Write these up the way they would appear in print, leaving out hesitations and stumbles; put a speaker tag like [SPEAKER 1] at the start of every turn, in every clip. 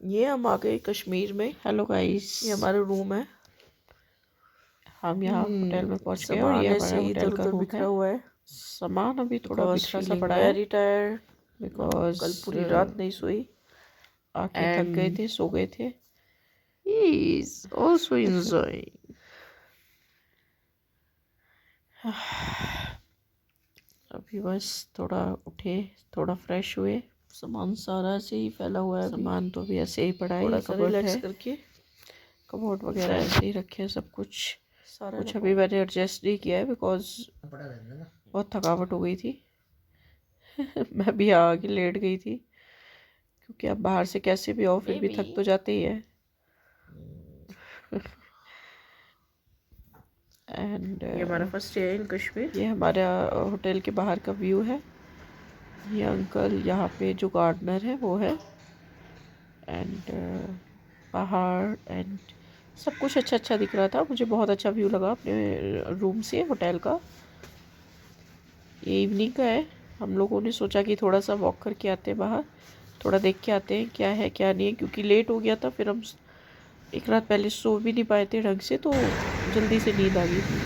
[SPEAKER 1] ये हम आ गए कश्मीर में।
[SPEAKER 2] हेलो गाइस,
[SPEAKER 1] ये हमारा रूम है।
[SPEAKER 2] हम यहाँ होटल में पहुँच गए और
[SPEAKER 1] सामान
[SPEAKER 2] ये
[SPEAKER 1] ऐसे
[SPEAKER 2] हमारा
[SPEAKER 1] ही
[SPEAKER 2] होटल
[SPEAKER 1] इधर
[SPEAKER 2] का
[SPEAKER 1] उधर
[SPEAKER 2] रूम
[SPEAKER 1] बिखरा
[SPEAKER 2] है।
[SPEAKER 1] हुआ है
[SPEAKER 2] सामान अभी थोड़ा
[SPEAKER 1] बिकॉज
[SPEAKER 2] बिखरा सा
[SPEAKER 1] फीलिंग
[SPEAKER 2] पड़ा है
[SPEAKER 1] वेरी टायर्ड।
[SPEAKER 2] बिकॉज
[SPEAKER 1] कल पूरी रात नहीं सोई
[SPEAKER 2] आके थक गए
[SPEAKER 1] एंड
[SPEAKER 2] थे, सो गए थे। He is also enjoying। अभी बस थोड़ा उठे, थोड़ा फ्रेश हुए।
[SPEAKER 1] सामान सारा ऐसे ही फैला हुआ है।
[SPEAKER 2] सामान तो अभी ऐसे ही पड़ा है,
[SPEAKER 1] थोड़ा
[SPEAKER 2] ये
[SPEAKER 1] सा
[SPEAKER 2] कबर्ड
[SPEAKER 1] रिलैक्स
[SPEAKER 2] है,
[SPEAKER 1] करके
[SPEAKER 2] कबर्ड वगैरह ऐसे ही रखे हैं सब कुछ।
[SPEAKER 1] सारा
[SPEAKER 2] कुछ अभी मैंने एडजस्ट नहीं किया है बिकॉज बहुत थकावट हो गई थी। मैं भी यहाँ आके लेट गई थी क्योंकि अब बाहर से कैसे भी आओ फिर भी थक तो जाते ही है। एंड
[SPEAKER 1] ये हमारा फर्स्ट डे है इन कश्मीर।
[SPEAKER 2] ये हमारा होटल के बाहर का व्यू है। ये अंकल यहाँ पे जो गार्डनर है वो है। एंड पहाड़ एंड सब कुछ अच्छा अच्छा दिख रहा था। मुझे बहुत अच्छा व्यू लगा अपने रूम से होटल का। ये इवनिंग का है। हम लोगों ने सोचा कि थोड़ा सा वॉक करके आते हैं बाहर, थोड़ा देख के आते हैं क्या है क्या नहीं है, क्योंकि लेट हो गया था। फिर हम एक रात पहले सो भी नहीं पाए थे ढंग से, तो जल्दी से नींद आ गई थी।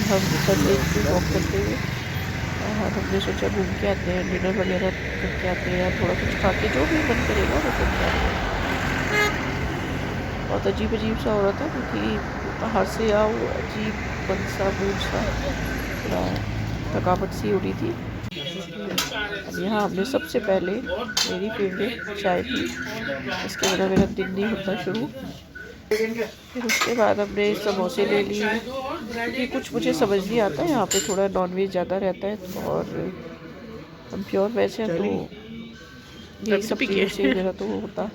[SPEAKER 2] हम डल लेक पे वॉक करते हुए और हमने सोचा घूम के आते हैं, डिनर वगैरह करके आते हैं या थोड़ा कुछ खा के जो भी मन करेगा वो करके आते हैं। बहुत अजीब अजीब सा हो रहा था क्योंकि बाहर से आओ अजीब मन सा मूड सा, थोड़ा थकावट सी हो रही थी। अब यहाँ हमने सबसे पहले मेरी फेवरेट चाय पी, इसके बिना मेरा दिन नहीं होता शुरू। फिर उसके बाद हमने समोसे ले लिए क्योंकि कुछ मुझे समझ नहीं आता, यहाँ पे थोड़ा नॉनवेज ज़्यादा रहता है और हम प्योर वेज हैं, तो यही सब चीज़ों से मेरा तो वो होता।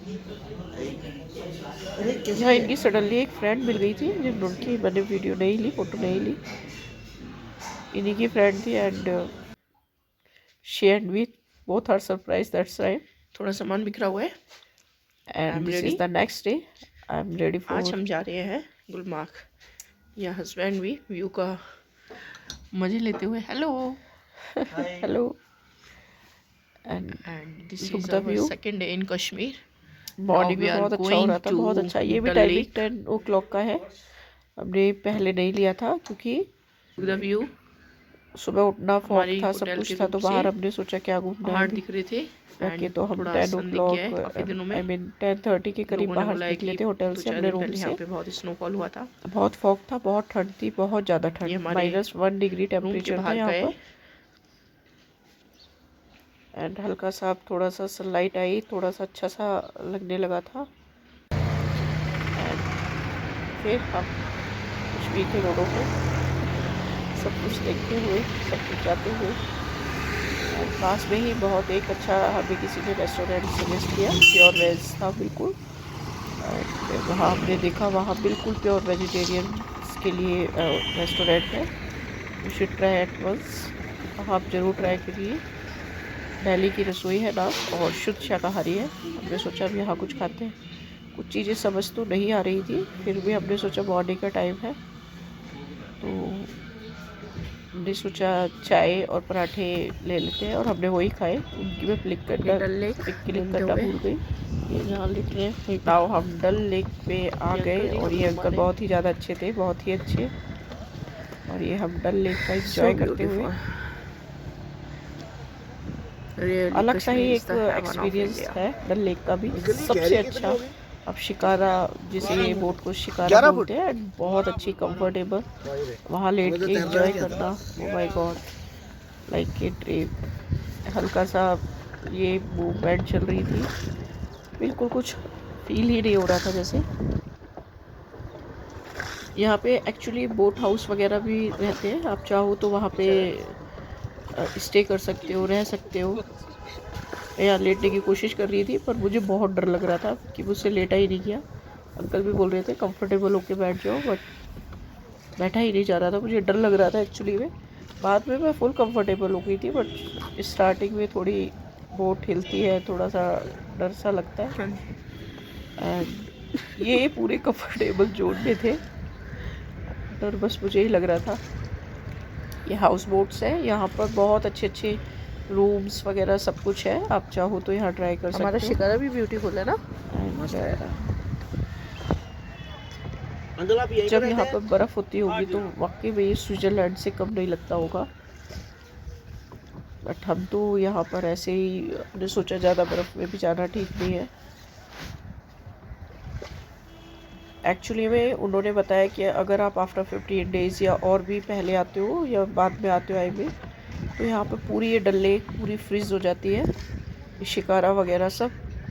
[SPEAKER 2] यहाँ इनकी सडनली एक फ्रेंड मिल गई थी जिनकी मैंने वीडियो नहीं ली, फ़ोटो नहीं ली। इन्हीं की फ्रेंड थी and she and we both are surprise that's right.
[SPEAKER 1] थोड़ा सामान बिखरा हुआ है
[SPEAKER 2] and this is the next day. I am ready for.
[SPEAKER 1] आज हम जा रहे हैं गुलमार्ग। या हस्बैंड भी व्यू का मजे लेते हुए। Hello
[SPEAKER 2] hello
[SPEAKER 1] and this
[SPEAKER 2] look
[SPEAKER 1] is
[SPEAKER 2] the
[SPEAKER 1] our
[SPEAKER 2] view.
[SPEAKER 1] Second day in Kashmir.
[SPEAKER 2] Morning में बहुत अच्छा हो रहा था, बहुत अच्छा। ये भी टाइमिंग 10 o'clock का है। हमने पहले नहीं लिया था क्योंकि
[SPEAKER 1] द व्यू
[SPEAKER 2] सुबह उठना, फॉग
[SPEAKER 1] हमारी
[SPEAKER 2] था, सब
[SPEAKER 1] होटल के
[SPEAKER 2] कुछ था,
[SPEAKER 1] रूम
[SPEAKER 2] तो
[SPEAKER 1] से
[SPEAKER 2] बाहर हमने सोचा क्या घूमना है
[SPEAKER 1] पहाड़
[SPEAKER 2] अभी।
[SPEAKER 1] दिख रहे थे
[SPEAKER 2] ओके,
[SPEAKER 1] एंड
[SPEAKER 2] तो हम
[SPEAKER 1] थोड़ा
[SPEAKER 2] 10
[SPEAKER 1] सन दिख गया है काफ़ी
[SPEAKER 2] o'clock
[SPEAKER 1] दिनों में।
[SPEAKER 2] आई मीन 10:30 के करीब
[SPEAKER 1] लोगों ने
[SPEAKER 2] बाहर
[SPEAKER 1] बोला है
[SPEAKER 2] निकले
[SPEAKER 1] कि
[SPEAKER 2] थे होटल से,
[SPEAKER 1] 2-4
[SPEAKER 2] अपने
[SPEAKER 1] दिन
[SPEAKER 2] रूम
[SPEAKER 1] पहले
[SPEAKER 2] से।
[SPEAKER 1] यहाँ पे बहुत स्नोफॉल हुआ था।
[SPEAKER 2] बहुत फॉग था, बहुत ठंड थी, बहुत ज़्यादा
[SPEAKER 1] ये
[SPEAKER 2] ठंड,
[SPEAKER 1] हमारे
[SPEAKER 2] -1 डिग्री
[SPEAKER 1] रूम के
[SPEAKER 2] टेम्परेचर था
[SPEAKER 1] बाहर का
[SPEAKER 2] यहाँ
[SPEAKER 1] है।
[SPEAKER 2] पर। एंड हल्का सा अब थोड़ा सा सनलाइट आई, थोड़ा सा अच्छा सा लगने लगा था। एंड फिर हम कुछ भी थे रोडों पे, सब कुछ देखते हुए, सब कुछ जाते हुए। एंड पास में ही बहुत एक अच्छा हमें किसी ने रेस्टोरेंट सजेस्ट किया, प्योर वेज था बिल्कुल। एंड वहाँ हमने देखा, वहाँ बिल्कुल प्योर वेजिटेरियन के लिए रेस्टोरेंट है। You should try it once, वहाँ आप ज़रूर ट्राई करिए। दिल्ली की रसोई है नाम और शुद्ध शाकाहारी है। हमने सोचा अब यहाँ कुछ खाते हैं। कुछ चीज़ें समझ तो नहीं आ रही थी, फिर भी हमने सोचा मॉर्निंग का टाइम है, तो हमने सोचा चाय और पराठे ले लेते हैं और हमने वही खाए। उनकी मैं
[SPEAKER 1] डल लेक
[SPEAKER 2] क्लिक
[SPEAKER 1] घूमते
[SPEAKER 2] करना
[SPEAKER 1] हुए
[SPEAKER 2] भूल गई।
[SPEAKER 1] ये जहाँ लिख रहे हैं
[SPEAKER 2] नाउ हम डल लेक पे आ
[SPEAKER 1] ये
[SPEAKER 2] गए
[SPEAKER 1] अंकल जी
[SPEAKER 2] और ये अंकल
[SPEAKER 1] हमारे
[SPEAKER 2] बहुत ही ज़्यादा अच्छे थे, बहुत ही अच्छे। और ये हम डल लेक का
[SPEAKER 1] सो
[SPEAKER 2] एंजॉय करते हुए,
[SPEAKER 1] ब्यूटीफुल। रियली
[SPEAKER 2] अलग सा ही
[SPEAKER 1] कश्मीर इज
[SPEAKER 2] एक
[SPEAKER 1] the haven of
[SPEAKER 2] experience
[SPEAKER 1] India.
[SPEAKER 2] है डल लेक का भी, सबसे अच्छा। अब शिकारा, जिसे ये बोट को शिकारा बोलते हैं, and बहुत अच्छी कंफर्टेबल, वहाँ लेट के एंजॉय करना, oh my God, like a dream. हल्का सा ये मूवमेंट चल रही थी, बिल्कुल कुछ फील ही नहीं हो रहा था जैसे। यहाँ पे एक्चुअली बोट हाउस वगैरह भी रहते हैं, आप चाहो तो वहाँ पे स्टे कर सकते हो, रह सकते हो। मैं यहाँ लेटने की कोशिश कर रही थी पर मुझे बहुत डर लग रहा था कि मुझसे लेटा ही नहीं किया। अंकल भी बोल रहे थे कंफर्टेबल होके बैठ जाओ, बट बैठा ही नहीं जा रहा था, मुझे डर लग रहा था एक्चुअली में। बाद में मैं फुल कंफर्टेबल हो गई थी, बट स्टार्टिंग में थोड़ी बोट हिलती है, थोड़ा सा डर सा लगता है। एंड ये पूरे कंफर्टेबल जोन में थे, डर बस मुझे ही लग रहा था। ये हाउस बोट्स है, यहाँ पर बहुत अच्छे अच्छे रूम्स वगैरह सब कुछ है, आप चाहो तो यहाँ ट्राई कर सकते हो।
[SPEAKER 1] हमारा शिकारा भी ब्यूटीफुल है ना।
[SPEAKER 2] जब यहाँ पर बर्फ़ होती होगी तो वाकई में ये स्विट्ज़रलैंड से कम नहीं लगता होगा। बट हम तो यहाँ पर ऐसे ही हमने सोचा ज़्यादा बर्फ़ में भी जाना ठीक नहीं है। एक्चुअली में उन्होंने बताया कि अगर आप आफ्टर 15 डेज़ या और भी पहले आते हो या बाद में आते हो आई में, तो यहाँ पर पूरी ये डल लेक पूरी फ्रीज़ हो जाती है। शिकारा वगैरह सब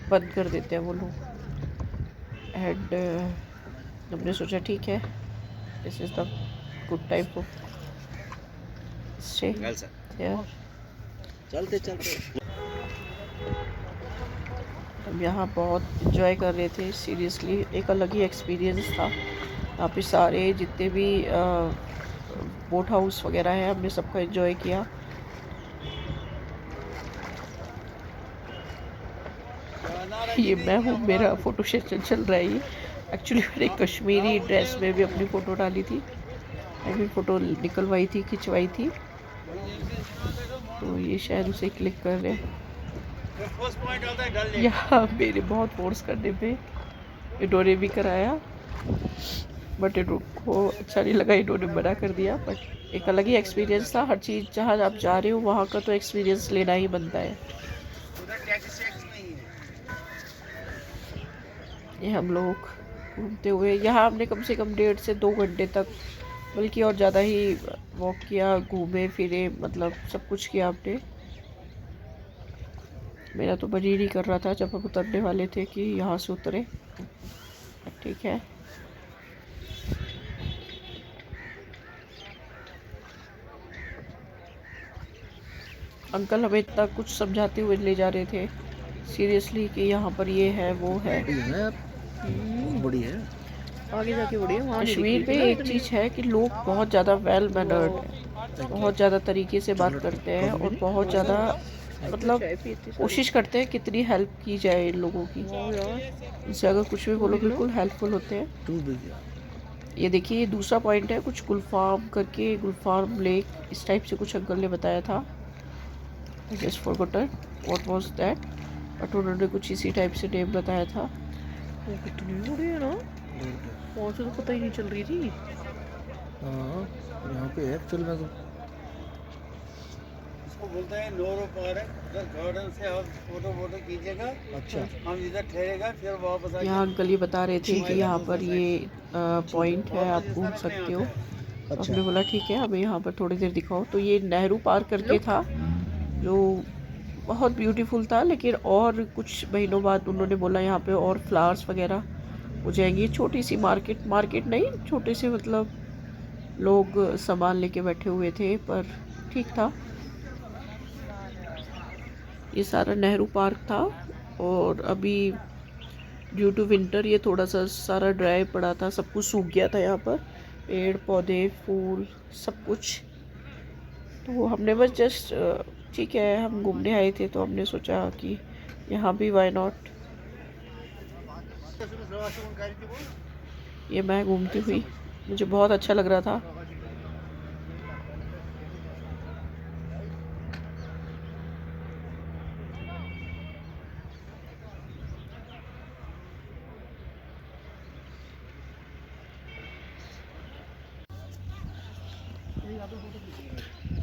[SPEAKER 2] बंद कर देते हैं वो लोग। एंड हमने सोचा ठीक है, this is the good time for stay.
[SPEAKER 3] चलते चलते
[SPEAKER 2] हम यहाँ बहुत इंजॉय कर रहे थे। सीरियसली एक अलग ही एक्सपीरियंस था। यहाँ पे सारे जितने भी बोट हाउस वगैरह है हमने सबका एंजॉय किया। ये मैं हूँ, मेरा फ़ोटो सेशन चल रहा है। ये एक्चुअली मैंने कश्मीरी ड्रेस में भी अपनी फ़ोटो डाली थी, मैं भी फ़ोटो निकलवाई थी, खिंचवाई थी। तो ये शायद उसे क्लिक कर रहे हैं। यहाँ मेरे बहुत फोर्स करने पे इन्होंने भी कराया, बट इनको अच्छा नहीं लगा, इन्होंने मना कर दिया। बट एक अलग ही एक्सपीरियंस था। हर चीज़ जहाँ आप जा रहे हो वहाँ का तो एक्सपीरियंस लेना ही बनता है। ये हम लोग घूमते हुए यहाँ हमने कम से कम 1.5 से 2 घंटे तक, बल्कि और ज़्यादा ही वॉक किया, घूमे फिरे, मतलब सब कुछ किया हमने। मेरा तो मन ही नहीं कर रहा था जब हम उतरने वाले थे कि यहाँ से उतरे। ठीक है, अंकल हमें इतना कुछ समझाते हुए ले जा रहे थे सीरियसली कि यहाँ पर ये है वो है।
[SPEAKER 3] बड़ी है,
[SPEAKER 1] आगे जाके बढ़िए। वहाँ
[SPEAKER 2] कश्मीर में एक चीज़ है कि लोग बहुत ज़्यादा वेल मैनर्ड हैं, बहुत ज़्यादा तरीके से बात करते हैं और बहुत ज़्यादा मतलब कोशिश करते हैं कितनी हेल्प की जाए इन लोगों की। इनसे अगर कुछ भी बोलो बिल्कुल हेल्पफुल होते हैं। ये देखिए, ये दूसरा पॉइंट है, कुछ गुलफाम करके, गुलफाम लेक इस टाइप से कुछ अंकल ने बताया था। Just forgotten what was that, but उन्होंने कुछ इसी टाइप से नेम बताया था।
[SPEAKER 1] वो कितनी बड़ी है ना, वहाँ से तो पता ही नहीं चल रही थी।
[SPEAKER 3] यहाँ पे एक्चुअल में इसको बोलते हैं नोरो पार्क, उधर गार्डन से आप फोटो कीजिएगा। अच्छा, हम इधर ठहरेगा फिर वापस आएंगे।
[SPEAKER 2] यहाँ अंकल ये बता रहे थे कि यहाँ पर ये पॉइंट है, आप घूम सकते हो।
[SPEAKER 3] अच्छा।
[SPEAKER 2] हमने बोला ठीक है, हमें यहाँ पर थोड़ी देर दिखाओ। तो ये नेहरू पार्क करके था जो बहुत ब्यूटीफुल था, लेकिन और कुछ महीनों बाद उन्होंने बोला यहाँ पे और फ्लावर्स वगैरह हो जाएंगी। छोटी सी मार्केट नहीं, छोटे से मतलब लोग सामान लेके बैठे हुए थे, पर ठीक था। ये सारा नेहरू पार्क था और अभी ड्यू टू विंटर ये थोड़ा सा सारा ड्राई पड़ा था, सब कुछ सूख गया था यहाँ पर, पेड़ पौधे फूल सब कुछ। तो हमने बस जस्ट ठीक है, हम घूमने आए थे तो हमने सोचा कि यहाँ भी वाई नॉट। ये मैं घूमती हुई, मुझे बहुत अच्छा लग रहा था।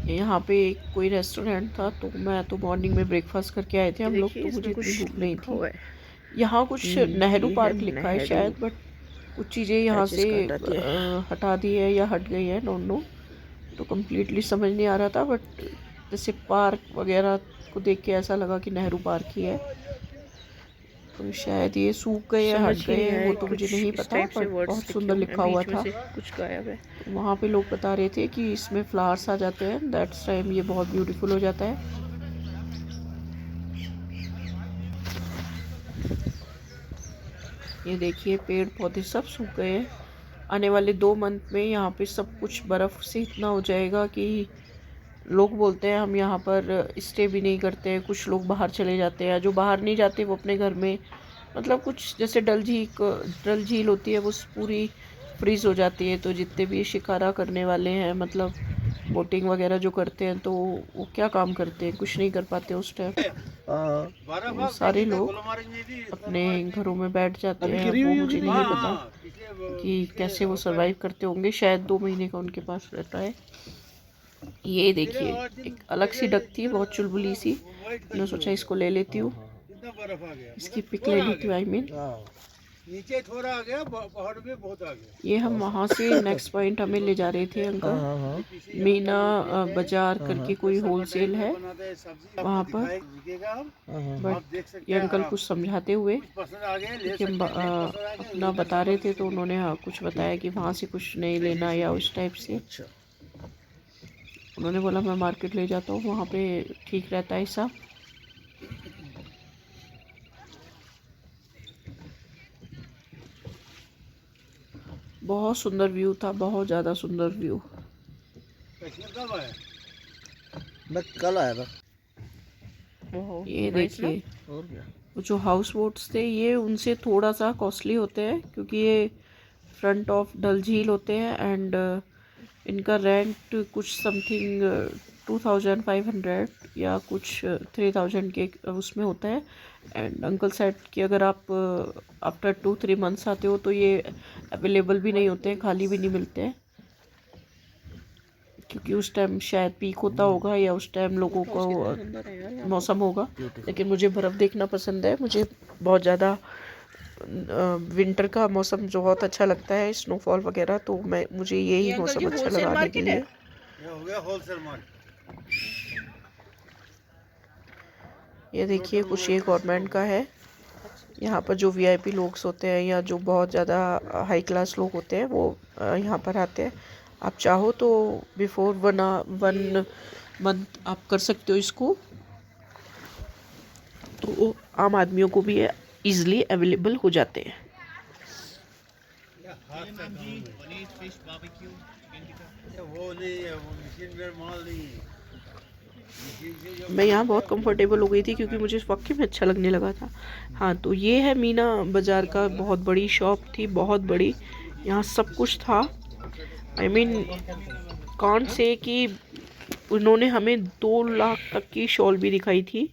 [SPEAKER 2] यहाँ पे कोई रेस्टोरेंट था, तो मैं तो मॉर्निंग में ब्रेकफास्ट करके आए थे हम लोग, तो मुझे इतनी भूख नहीं थी। यहाँ कुछ नेहरू पार्क लिखा है शायद, बट कुछ चीज़ें यहाँ से हटा दी है या हट गई है, डोंट नो। तो कम्प्लीटली समझ नहीं आ रहा था, बट जैसे पार्क वगैरह को देख के ऐसा लगा कि नेहरू पार्क ही है। तो शायद ये सूख गए या हट गए हैं, वो तो मुझे नहीं पता, पर बहुत सुंदर लिखा हुआ था।
[SPEAKER 1] कुछ गायब है।
[SPEAKER 2] वहाँ पे लोग बता रहे थे कि इसमें फ्लावर्स आ जाते हैं, दैट्स टाइम ये बहुत ब्यूटीफुल हो जाता है। ये देखिए, पेड़ पौधे सब सूख गए हैं। आने वाले 2 मंथ में यहाँ पे सब कुछ बर्फ़ से इतना हो जाएगा कि लोग बोलते हैं हम यहाँ पर स्टे भी नहीं करते हैं। कुछ लोग बाहर चले जाते हैं, जो बाहर नहीं जाते वो अपने घर में, मतलब कुछ जैसे डल झील होती है वो पूरी फ्रीज़ हो जाती है। तो जितने भी शिकारा करने वाले हैं, मतलब बोटिंग वगैरह जो करते हैं, तो वो क्या काम करते हैं, कुछ नहीं कर पाते उस टाइम।
[SPEAKER 4] हाँ
[SPEAKER 3] बर्फ
[SPEAKER 2] तो
[SPEAKER 3] आप
[SPEAKER 2] सारे
[SPEAKER 3] देखिए,
[SPEAKER 2] लोग
[SPEAKER 3] गुलमर्ग में भी
[SPEAKER 2] अपने घरों में बैठ जाते
[SPEAKER 4] अभी
[SPEAKER 2] हैं।
[SPEAKER 4] गिरी
[SPEAKER 2] वो
[SPEAKER 4] हुई
[SPEAKER 2] मुझे
[SPEAKER 4] होगी
[SPEAKER 2] नहीं
[SPEAKER 4] ना?
[SPEAKER 2] पता कि कैसे वो सरवाइव करते होंगे। शायद 2 महीने का उनके पास रहता है। ये देखिए, एक अलग सी डक थी, बहुत चुलबुली सी। मैंने सोचा इसको ले लेती हूँ,
[SPEAKER 3] कितना बर्फ आ गया,
[SPEAKER 2] इसकी
[SPEAKER 3] मतलब
[SPEAKER 2] पिक ले
[SPEAKER 3] थोड़ा आ
[SPEAKER 2] लेती हूँ।
[SPEAKER 3] गया।
[SPEAKER 2] आई मीन
[SPEAKER 4] हाँ
[SPEAKER 3] नीचे थोड़ा आ गया, पहाड़ में बहुत आ गया।
[SPEAKER 2] ये हम वहाँ से नेक्स्ट पॉइंट हमें ले जा रहे थे
[SPEAKER 4] हाँ
[SPEAKER 2] अंकल।
[SPEAKER 4] हाँ हाँ
[SPEAKER 2] मीना बाजार करके कोई
[SPEAKER 3] समर
[SPEAKER 2] होलसेल
[SPEAKER 3] टाइम में
[SPEAKER 2] है
[SPEAKER 3] बनाते हैं सब्जी,
[SPEAKER 2] वहाँ
[SPEAKER 3] आपको
[SPEAKER 2] पर।
[SPEAKER 3] दिखेगा हम,
[SPEAKER 4] हाँ हाँ
[SPEAKER 2] बट
[SPEAKER 3] आप देख सकते
[SPEAKER 2] ये
[SPEAKER 3] हैं
[SPEAKER 2] अंकल
[SPEAKER 3] आराम
[SPEAKER 2] कुछ
[SPEAKER 3] से।
[SPEAKER 2] समझाते हुए,
[SPEAKER 3] कुछ पसंद आ गए ले
[SPEAKER 2] क्योंकि हम
[SPEAKER 3] सकते हैं, नहीं पसंद आ गए
[SPEAKER 2] अपना
[SPEAKER 3] उधर
[SPEAKER 2] बता रहे थे, तो
[SPEAKER 3] जबरदस्ती
[SPEAKER 2] उन्होंने कुछ बताया कि वहाँ से कुछ नहीं लेना या उस टाइप से।
[SPEAKER 4] अच्छा
[SPEAKER 2] उन्होंने बोला मैं मार्केट ले जाता हूँ, वहाँ पे ठीक रहता है सब। बहुत सुंदर व्यू था, बहुत ज़्यादा सुंदर व्यू।
[SPEAKER 3] कश्मीर कब आया?
[SPEAKER 4] मैं कल आया था।
[SPEAKER 2] ये देखिए,
[SPEAKER 4] और क्या
[SPEAKER 2] वो जो हाउस बोट्स थे ये उनसे थोड़ा सा कॉस्टली होते हैं, क्योंकि ये फ्रंट ऑफ डल झील होते हैं। एंड इनका रेंट कुछ समथिंग 2500 या कुछ 3000 के उसमें होता है। एंड अंकल सेड कि अगर आप आफ्टर 2-3 मंथ्स आते हो तो ये अवेलेबल भी नहीं होते हैं, खाली भी नहीं मिलते हैं, क्योंकि उस टाइम शायद पीक होता होगा या उस टाइम लोगों को मौसम होगा। लेकिन मुझे बर्फ़ देखना पसंद है, मुझे बहुत ज़्यादा विंटर का मौसम जो बहुत अच्छा लगता है, स्नोफॉल वगैरह। तो मुझे यही मौसम अच्छा लगा आने के लिए।
[SPEAKER 3] ये हो गया होलसेल मार्केट।
[SPEAKER 2] ये देखिए, कुछ ये गवर्नमेंट का है। यहाँ पर जो वीआईपी लोग होते हैं या जो बहुत ज़्यादा हाई क्लास लोग होते हैं वो यहाँ पर आते हैं। आप चाहो तो बिफोर 1 मंथ आप कर सकते हो इसको, तो आम आदमियों को भी ईज़िली अवेलेबल हो जाते हैं।
[SPEAKER 3] वो नहीं है, वो मशीन में माल नहीं है। मशीन से जो
[SPEAKER 2] मैं यहाँ बहुत कंफर्टेबल हो गई थी, क्योंकि मुझे वाकई में अच्छा लगने लगा था। हाँ, तो ये है मीना बाज़ार का, बहुत बड़ी शॉप थी, बहुत बड़ी। यहाँ सब कुछ था। आई मीन कांट से कि उन्होंने हमें 2 लाख तक की शॉल भी दिखाई थी।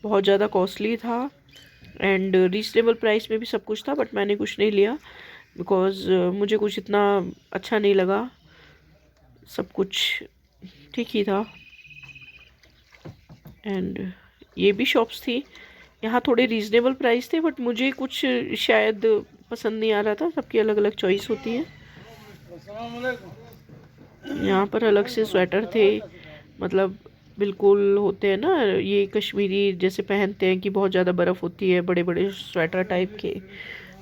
[SPEAKER 2] बहुत ज़्यादा कॉस्टली था एंड रीजनेबल प्राइस में भी सब कुछ था, बट मैंने कुछ नहीं लिया बिकॉज़ मुझे कुछ इतना अच्छा नहीं लगा। सब कुछ ठीक ही था। एंड ये भी शॉप्स थी, यहाँ थोड़े रीजनेबल प्राइस थे, बट मुझे कुछ शायद पसंद नहीं आ रहा था। सबकी अलग अलग चॉइस होती है।
[SPEAKER 3] अस्सलाम वालेकुम।
[SPEAKER 2] यहाँ पर अलग से स्वेटर थे, मतलब बिल्कुल होते हैं ना ये कश्मीरी जैसे पहनते हैं कि बहुत ज़्यादा बर्फ़ होती है, बड़े बड़े स्वेटर टाइप के।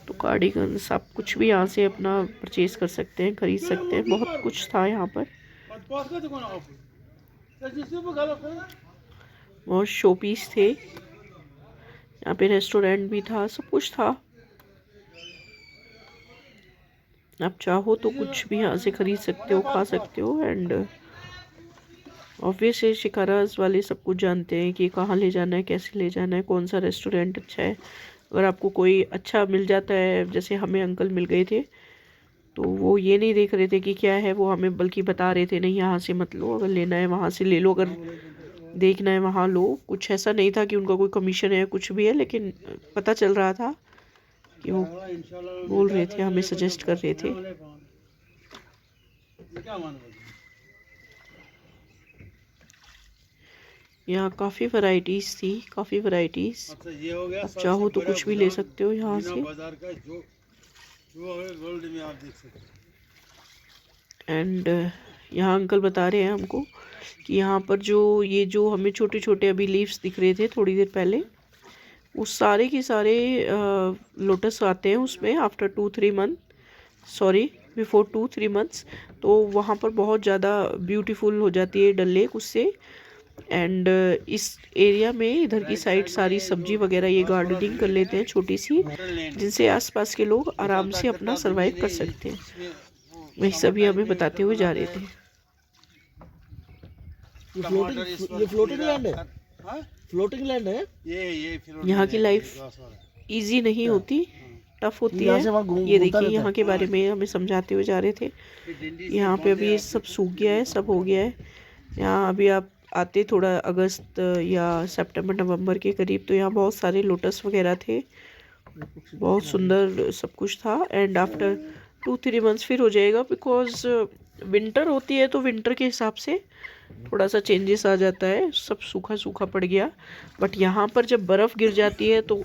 [SPEAKER 2] तो कार्डिगन सब कुछ भी यहाँ से अपना परचेज़ कर सकते हैं, ख़रीद सकते हैं। बहुत कुछ था यहाँ पर। बहुत शो पीस थे यहाँ पे, रेस्टोरेंट भी था, सब कुछ था। आप चाहो तो कुछ भी यहाँ से ख़रीद सकते हो, खा सकते हो। एंड ऑब्वियसली शिकाराज वाले सब कुछ जानते हैं कि कहाँ ले जाना है, कैसे ले जाना है, कौन सा रेस्टोरेंट अच्छा है। अगर आपको कोई अच्छा मिल जाता है, जैसे हमें अंकल मिल गए थे, तो वो ये नहीं देख रहे थे कि क्या है, वो हमें बल्कि बता रहे थे नहीं यहाँ से मत लो, अगर लेना है वहाँ से ले लो, अगर देखना है वहाँ लो। कुछ ऐसा नहीं था कि उनका कोई कमीशन है कुछ भी है, लेकिन पता चल रहा था कि वो बोल रहे थे, हमें सजेस्ट कर रहे थे। यहाँ काफ़ी वैरायटीज़ थी, काफ़ी वैरायटीज़।
[SPEAKER 3] अच्छा, ये हो गया
[SPEAKER 2] आप चाहो तो
[SPEAKER 3] सबसे
[SPEAKER 2] कुछ भी
[SPEAKER 3] बड़ा
[SPEAKER 2] ले सकते हो यहाँ
[SPEAKER 3] मीना
[SPEAKER 2] से।
[SPEAKER 3] बाजार का जो वर्ल्ड में आप देख सकते हैं।
[SPEAKER 2] एंड यहाँ अंकल बता रहे हैं हमको कि यहाँ पर जो हमें छोटे छोटे अभी लीव्स दिख रहे थे थोड़ी देर पहले, वो सारे के सारे लोटस आते हैं उसमें after 2-3 month, sorry before 2-3 months. तो वहाँ पर बहुत ज़्यादा ब्यूटीफुल हो जाती है डल लेक उससे। एंड इस एरिया में इधर की साइड सारी सब्जी वगैरह ये गार्डनिंग कर लेते हैं छोटी सी, जिनसे आसपास के लोग आराम से अपना सरवाइव कर सकते हैं। वही सभी हमें बताते हुए जा रहे थे।
[SPEAKER 4] ये फ्लोटिंग लैंड है।
[SPEAKER 3] हाँ?
[SPEAKER 4] फ्लोटिंग लैंड है।
[SPEAKER 3] ये floating
[SPEAKER 2] यहाँ की
[SPEAKER 3] है,
[SPEAKER 2] लाइफ
[SPEAKER 3] ये वाला।
[SPEAKER 2] इजी नहीं होती, टफ होती
[SPEAKER 4] यहाँ
[SPEAKER 2] है।
[SPEAKER 4] से वहाँ घूम-
[SPEAKER 2] ये
[SPEAKER 4] घूमता
[SPEAKER 2] देखिए,
[SPEAKER 4] रहता
[SPEAKER 2] यहाँ के बारे में हमें समझाते हुए जा रहे थे।
[SPEAKER 3] ये डंडी से
[SPEAKER 2] यहाँ पे
[SPEAKER 3] बांधे
[SPEAKER 2] अभी
[SPEAKER 3] आप
[SPEAKER 2] सब सूख गया है, सब हो गया है। यहाँ अभी आप आते थोड़ा अगस्त या सितंबर नवंबर के करीब, तो यहाँ बहुत सारे लोटस वगैरह थे, बहुत सुंदर सब कुछ था। एंड आफ्टर 2-3 मंथ्स फिर हो जाएगा, बिकॉज विंटर होती है तो विंटर के हिसाब से थोड़ा सा चेंजेस आ जाता है, सब सूखा सूखा पड़ गया। बट यहाँ पर जब बर्फ़ गिर जाती है तो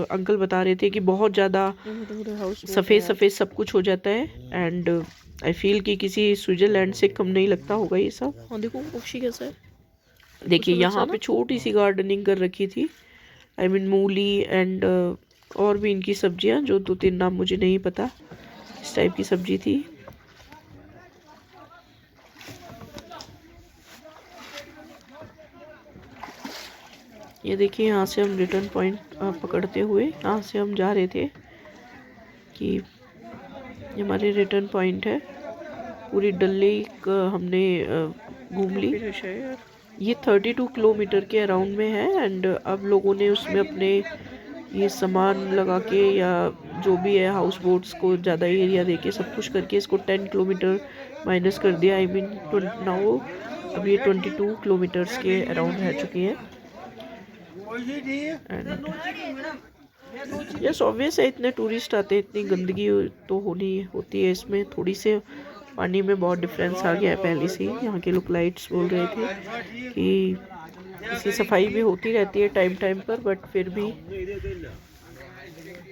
[SPEAKER 2] अंकल बता रहे थे कि बहुत ज़्यादा सफ़ेद सफ़ेद सब कुछ हो जाता है। एंड आई फील कि किसी स्विट्ज़रलैंड से कम नहीं लगता होगा ये सब।
[SPEAKER 1] हाँ देखो पक्षी कैसा है।
[SPEAKER 2] देखिए यहाँ पे छोटी सी गार्डनिंग कर रखी थी, आई मीन मूली एंड और भी इनकी सब्जियां, जो 2-3 नाम मुझे नहीं पता, इस टाइप की सब्जी थी। ये देखिए यहाँ से हम रिटर्न पॉइंट पकड़ते हुए यहाँ से हम जा रहे थे कि ये हमारे रिटर्न पॉइंट है। पूरी डल लेक हमने घूम ली। ये 32 किलोमीटर के अराउंड में है। एंड अब लोगों ने उसमें अपने ये सामान लगा के या जो भी है हाउस बोट्स को ज़्यादा एरिया देके सब कुछ करके इसको 10 किलोमीटर माइनस कर दिया। आई मीन नाउ अब ये 22 किलोमीटर्स के अराउंड रह चुकी है। यस ऑब्वियस है, इतने टूरिस्ट आते हैं, इतनी गंदगी तो होती है इसमें। थोड़ी से पानी में बहुत डिफरेंस आ गया है पहले से ही। यहाँ के लोग लाइट्स बोल रहे थे कि इसकी सफाई भी होती रहती है टाइम टाइम पर, बट फिर भी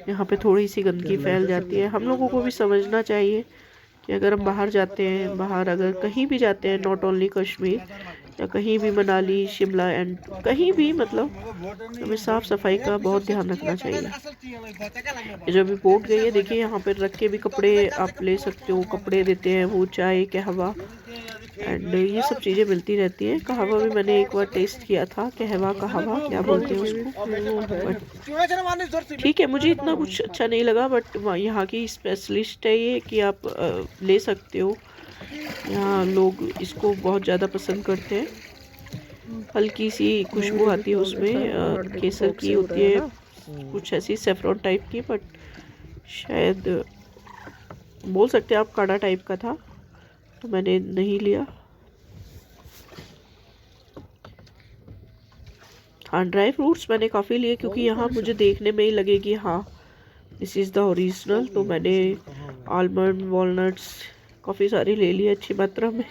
[SPEAKER 2] यहाँ पे थोड़ी सी गंदगी फैल जाती है। हम लोगों को भी समझना चाहिए कि अगर हम बाहर जाते हैं, बाहर अगर कहीं भी जाते हैं, नॉट ओनली कश्मीर या कहीं भी मनाली, शिमला एंड कहीं भी, मतलब हमें साफ़ सफाई का बहुत ध्यान रखना चाहिए। ये जो अभी बोट गई है, देखिए यहाँ पर रख के भी कपड़े आप ले सकते हो, कपड़े देते हैं वो, चाय, कहवा एंड ये सब चीज़ें मिलती रहती हैं। कहवा भी मैंने एक बार टेस्ट किया था, कहवा क्या बोलते हैं उसको, ठीक है, मुझे इतना कुछ अच्छा नहीं लगा। बट यहाँ की स्पेशलिस्ट है ये कि आप ले सकते हो। यहाँ लोग इसको बहुत ज़्यादा पसंद करते हैं। हल्की सी खुशबू आती है उसमें, केसर की होती है, कुछ ऐसी सेफ्रॉन टाइप की, बट शायद बोल सकते हैं आप काढ़ा टाइप का था, तो मैंने नहीं लिया। हाँ, ड्राई फ्रूट्स मैंने काफ़ी लिए क्योंकि यहाँ मुझे देखने में ही लगे कि हाँ दिस इज़ द ओरिजिनल। तो मैंने आलमंड, वॉलनट्स काफ़ी सारी ले ली अच्छी मात्रा में।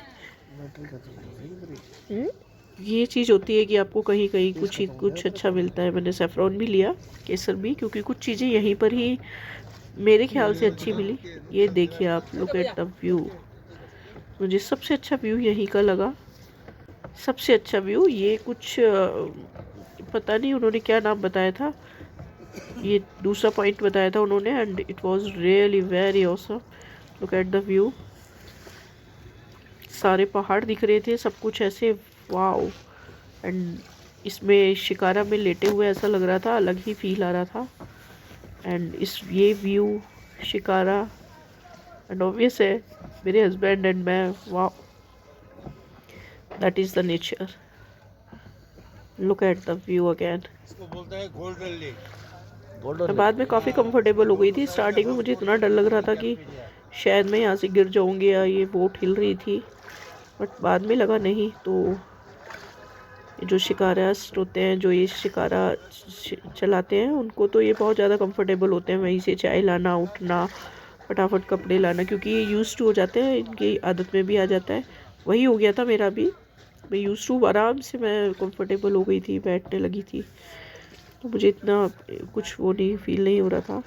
[SPEAKER 2] ये चीज़ होती है कि आपको कहीं कहीं कुछ अच्छा मिलता है। मैंने सेफ्रॉन भी लिया, केसर भी, क्योंकि कुछ चीज़ें यहीं पर ही मेरे ख्याल से अच्छी मिली। ये देखिए आप, लुक एट द व्यू। मुझे सबसे अच्छा व्यू यहीं का लगा, सबसे अच्छा व्यू। ये कुछ पता नहीं उन्होंने क्या नाम बताया था, ये दूसरा पॉइंट बताया था उन्होंने, and it was really very awesome. Look at the view, सारे पहाड़ दिख रहे थे, सब कुछ ऐसे, वाओ। एंड इसमें शिकारा में लेटे हुए ऐसा लग रहा था, अलग ही फील आ रहा था। एंड ये व्यू शिकारा, एंड ऑब्वियस है मेरे हस्बैंड एंड मैं, wow, that is the nature. Look at the view again.
[SPEAKER 3] इसको बोलते हैं गोल्डन लेक।
[SPEAKER 2] मैं बाद में काफ़ी कंफर्टेबल हो गई थी। स्टार्टिंग में मुझे इतना डर लग रहा था कि शायद मैं यहाँ से गिर जाऊँगी, या ये बोट हिल रही थी, बट बाद में लगा नहीं। तो जो शिकारास्ट होते हैं, जो ये शिकारा चलाते हैं, उनको तो ये बहुत ज़्यादा कंफर्टेबल होते हैं। वहीं से चाय लाना, उठना, फटाफट कपड़े लाना, क्योंकि ये यूज़ टू हो जाते हैं, इनकी आदत में भी आ जाता है। वही हो गया था मेरा भी, मैं यूज़ टू, आराम से मैं कंफर्टेबल हो गई थी, बैठने लगी थी, तो मुझे इतना कुछ वो नहीं फील नहीं हो रहा था।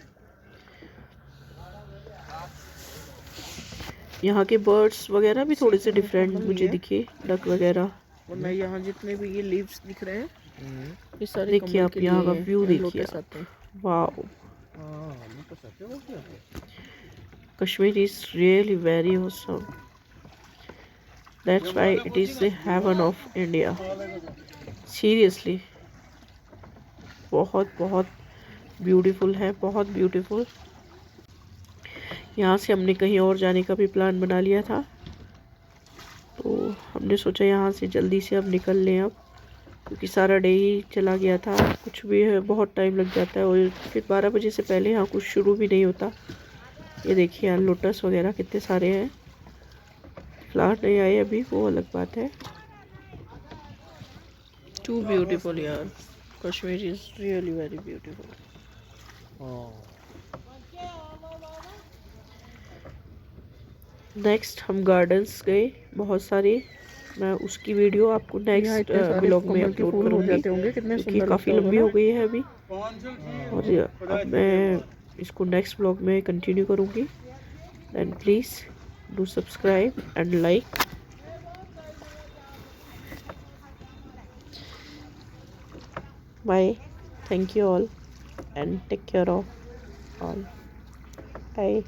[SPEAKER 2] यहाँ के बर्ड्स वगैरह भी थोड़े से डिफरेंट मुझे दिखे, डक वगैरह।
[SPEAKER 1] वरना यहाँ जितने भी ये लीव्स दिख रहे हैं, ये सारे
[SPEAKER 2] देखिए आप यहाँ का व्यू देखिए, wow. Kashmir is really very awesome, that's why it is the haven of India. Seriously बहुत बहुत ब्यूटीफुल है, बहुत ब्यूटीफुल। यहाँ से हमने कहीं और जाने का भी प्लान बना लिया था, तो हमने सोचा यहाँ से जल्दी से अब निकल लें अब, क्योंकि सारा डे ही चला गया था। कुछ भी है, बहुत टाइम लग जाता है, और फिर 12 बजे से पहले यहाँ कुछ शुरू भी नहीं होता। ये देखिए यहाँ लोटस वगैरह कितने सारे हैं। फ्लावर नहीं आए अभी, वो अलग बात है।
[SPEAKER 1] Too beautiful, yaar. Kashmir is really very beautiful. Next हम गार्डन्स गए बहुत सारे, मैं उसकी वीडियो आपको नेक्स्ट ब्लॉग में अपलोड करूँगी क्योंकि काफ़ी लंबी हो गई है अभी, और अब मैं इसको नेक्स्ट ब्लॉग में कंटिन्यू करूँगी. And please do subscribe and like. Bye, thank you all and take care of all. Bye.